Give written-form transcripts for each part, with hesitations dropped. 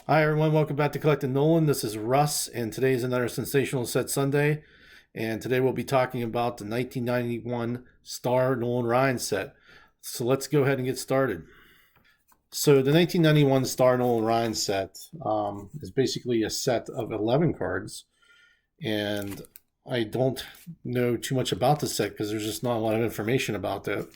Hi everyone, welcome back to Collecting Nolan. This is Russ, and today is another Sensational Set Sunday. And today we'll be talking about the 1991 Star Nolan Ryan set. So let's go ahead and get started. So the 1991 Star Nolan Ryan set is basically a set of 11 cards, and I don't know too much about the set because there's just not a lot of information about it.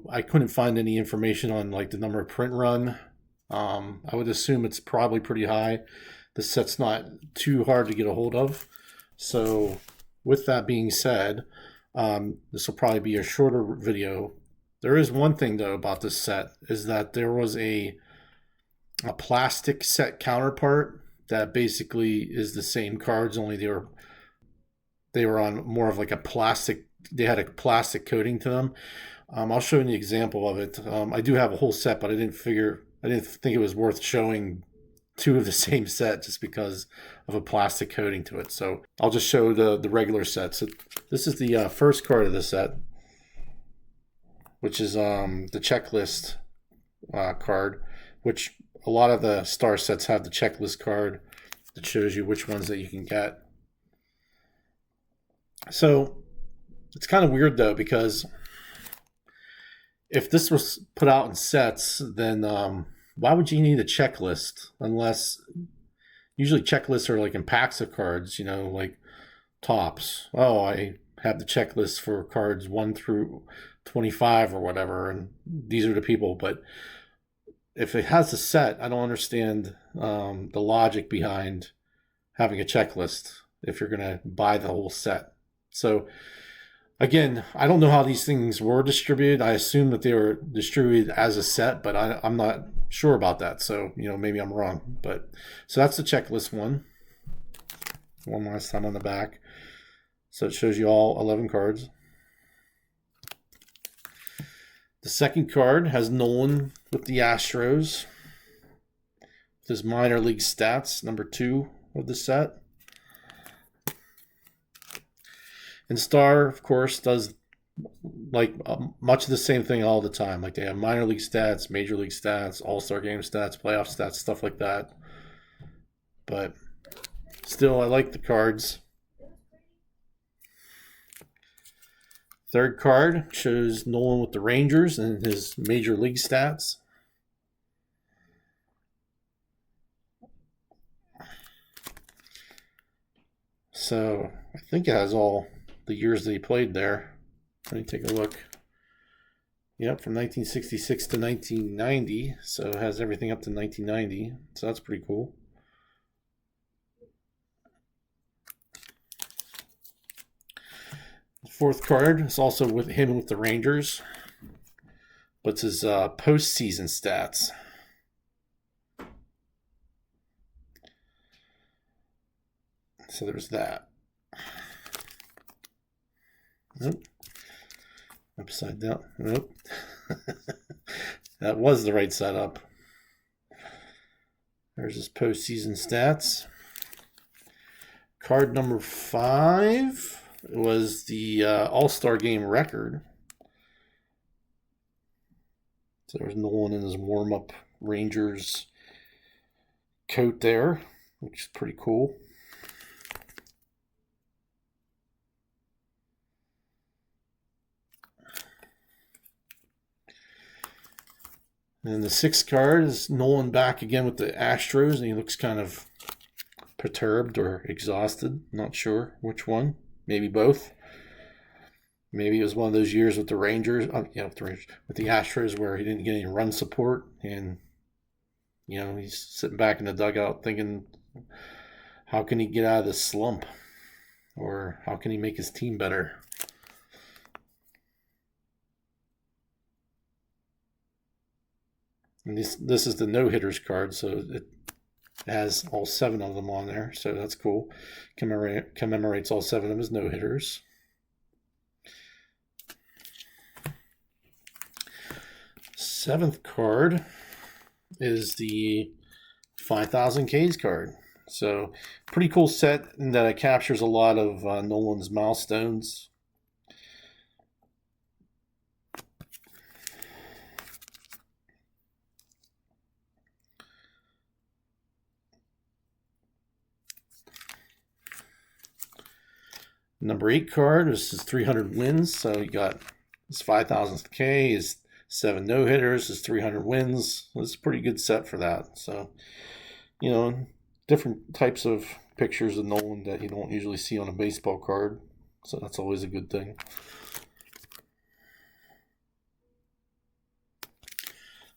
I couldn't find any information on like the number of print run. I would assume it's probably pretty high. The set's not too hard to get a hold of. So with that being said, this will probably be a shorter video. There is one thing though about this set is that there was a plastic set counterpart that basically is the same cards, only they were on more of like a plastic. They had a plastic coating to them. I'll show you an example of it. I do have a whole set, but I didn't think it was worth showing two of the same set just because of a plastic coating to it. So I'll just show the regular set. So this is the first card of the set, which is the checklist card, which a lot of the star sets have the checklist card that shows you which ones that you can get. So it's kind of weird though, because if this was put out in sets, then why would you need a checklist? Unless usually checklists are like in packs of cards, like tops. Oh, I have the checklist for cards 1 through 25 or whatever, and these are the people. But if it has a set, I don't understand the logic behind having a checklist if you're going to buy the whole set. So again, I don't know how these things were distributed. I assume that they were distributed as a set, but I'm not sure about that. So, maybe I'm wrong. But so that's the checklist one. One last time on the back. So it shows you all 11 cards. The second card has Nolan with the Astros. With his minor league stats, number 2 of the set. And Star, of course, does like much of the same thing all the time. Like they have minor league stats, major league stats, all-star game stats, playoff stats, stuff like that. But still, I like the cards. Third card shows Nolan with the Rangers and his major league stats. So I think it has all the years that he played there. Let me take a look. Yep, from 1966 to 1990. So it has everything up to 1990. So that's pretty cool. The fourth card is also with him with the Rangers, but it's his postseason stats. So there's that. Nope. Upside down. Nope. That was the right setup. There's his postseason stats. Card number 5 was the All-Star Game record. So there's Nolan in his warm-up Rangers coat there, which is pretty cool. And the sixth card is Nolan back again with the Astros, and he looks kind of perturbed or exhausted. Not sure which one. Maybe both. Maybe it was one of those years with the Rangers, with the Astros, where he didn't get any run support, and he's sitting back in the dugout thinking, how can he get out of this slump, or how can he make his team better? And this is the no-hitters card, so it has all 7 of them on there, so that's cool. Commemorates all 7 of his no-hitters. Seventh card is the 5,000 Ks card. So pretty cool set in that it captures a lot of Nolan's milestones. Number 8 card. This is 300 wins. So you got his 5,000th K, his 7 no-hitters, his 300 wins. It's a pretty good set for that. So, you know, different types of pictures of Nolan that you don't usually see on a baseball card. So that's always a good thing.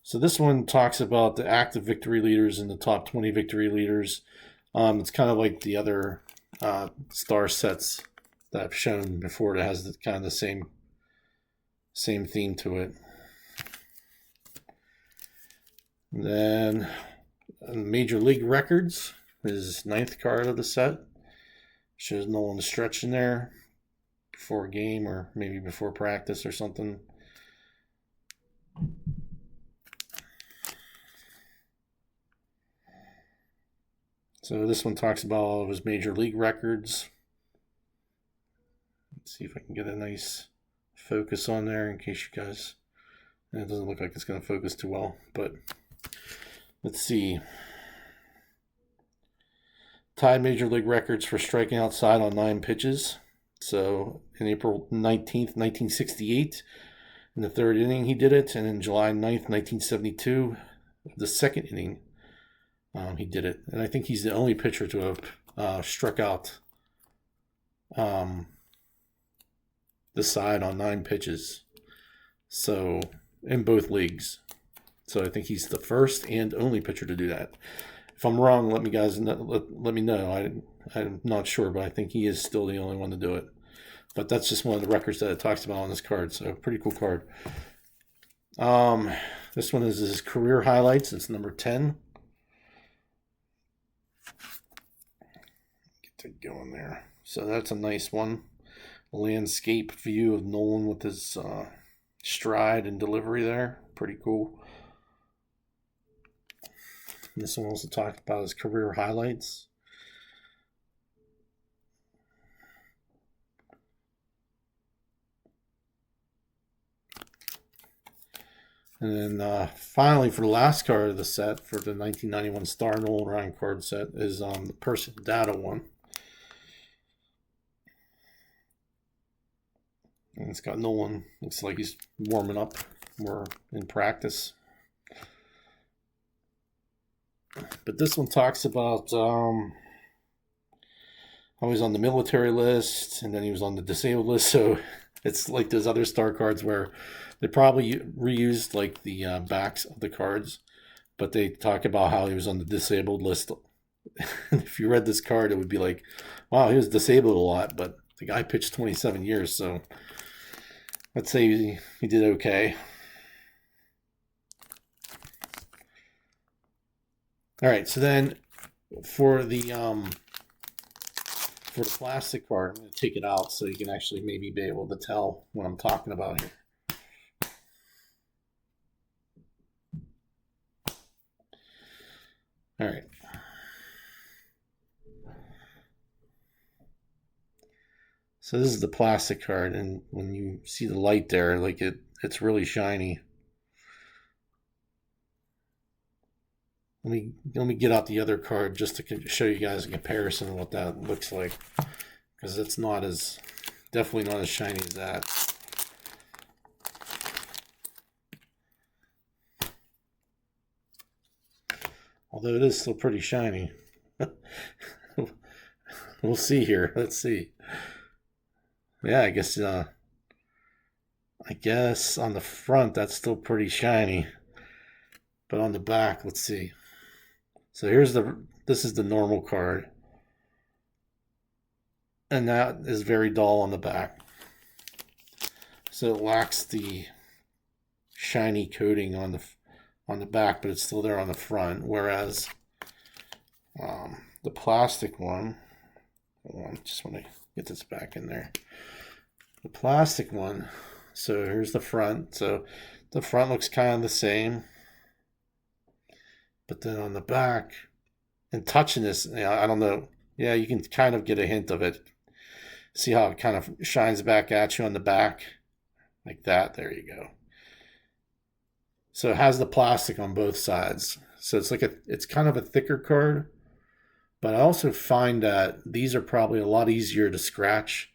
So this one talks about the active victory leaders and the top 20 victory leaders. It's kind of like the other star sets that I've shown before that has the, kind of the same theme to it. And then Major League Records is 9th card of the set. Shows Nolan stretching there before a game or maybe before practice or something. So this one talks about all of his major league records. Let's see if I can get a nice focus on there in case you guys... And it doesn't look like it's going to focus too well, but let's see. Tied major league records for striking outside on 9 pitches. So in April 19th, 1968, in the 3rd inning he did it, and in July 9th, 1972, the 2nd inning, he did it. And I think he's the only pitcher to have struck out the side on 9 pitches. So in both leagues. So I think he's the first and only pitcher to do that. If I'm wrong, let me know. I'm not sure, but I think he is still the only one to do it. But that's just one of the records that it talks about on this card. So pretty cool card. This one is his career highlights. It's number 10. Get to going there. So that's a nice one. A landscape view of Nolan with his stride and delivery there. Pretty cool. And this one also talked about his career highlights. And then finally, for the last card of the set, for the 1991 Star Nolan Ryan card set, is the person data one. And it's got Nolan. Looks like he's warming up. We're in practice. But this one talks about how he's on the military list, and then he was on the disabled list. So it's like those other star cards where they probably reused like the backs of the cards, but they talk about how he was on the disabled list. If you read this card, it would be like, wow, he was disabled a lot, but the guy pitched 27 years, so let's say he did okay. All right, so then for the plastic card, I'm going to take it out so you can actually maybe be able to tell what I'm talking about here. All right. So this is the plastic card, and when you see the light there, like it's really shiny. Let me get out the other card just to show you guys a comparison of what that looks like, because it's definitely not as shiny as that. Although it is still pretty shiny. We'll see here. Let's see. Yeah, I guess on the front that's still pretty shiny, but on the back, let's see. So this is the normal card, and that is very dull on the back. So it lacks the shiny coating on the back, but it's still there on the front. Whereas the plastic one, hold on, just want to get this back in there. The plastic one, so here's the front. So the front looks kind of the same. But then on the back, and touching this, I don't know. Yeah, you can kind of get a hint of it. See how it kind of shines back at you on the back? Like that. There you go. So it has the plastic on both sides. So it's kind of a thicker card. But I also find that these are probably a lot easier to scratch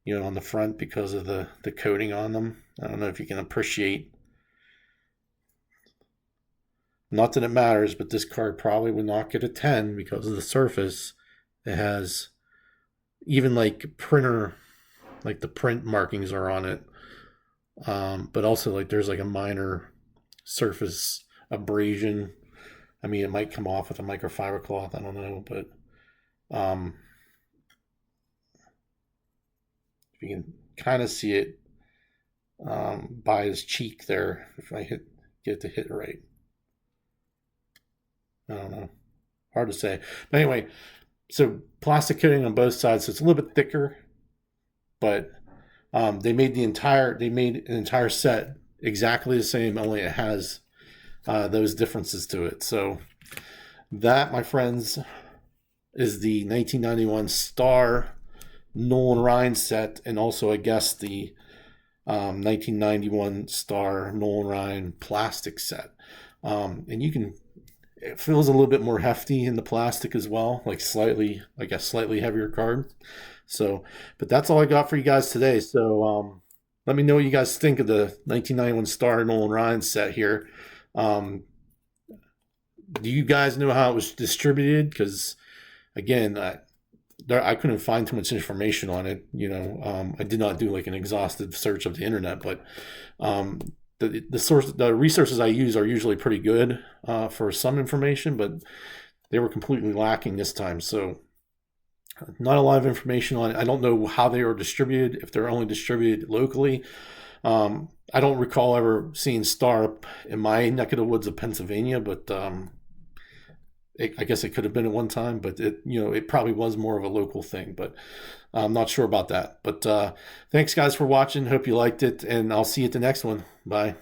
you know, on the front because of the coating on them. I don't know if you can appreciate. Not that it matters, but this card probably would not get a 10 because of the surface. It has even like printer, like the print markings are on it. But also like there's like a minor surface abrasion. I mean, it might come off with a microfiber cloth. I don't know, but you can kind of see it by his cheek there. If I get it to hit right, I don't know. Hard to say. But anyway, so plastic coating on both sides, so it's a little bit thicker, but they made an entire set exactly the same, only it has those differences to it. So that, my friends, is the 1991 Star Nolan Ryan set, and also I guess the 1991 Star Nolan Ryan plastic set. And it feels a little bit more hefty in the plastic as well, like a slightly heavier card. So, but that's all I got for you guys today. So let me know what you guys think of the 1991 Star Nolan Ryan set here. Do you guys know how it was distributed? Because again, I couldn't find too much information on it. You know, I did not do like an exhaustive search of the internet, but the resources I use are usually pretty good for some information, but they were completely lacking this time. So not a lot of information on it. I don't know how they are distributed, if they're only distributed locally. I don't recall ever seeing Star in my neck of the woods of Pennsylvania, but I guess it could have been at one time, but it probably was more of a local thing, but I'm not sure about that. But thanks guys for watching. Hope you liked it, and I'll see you at the next one. Bye.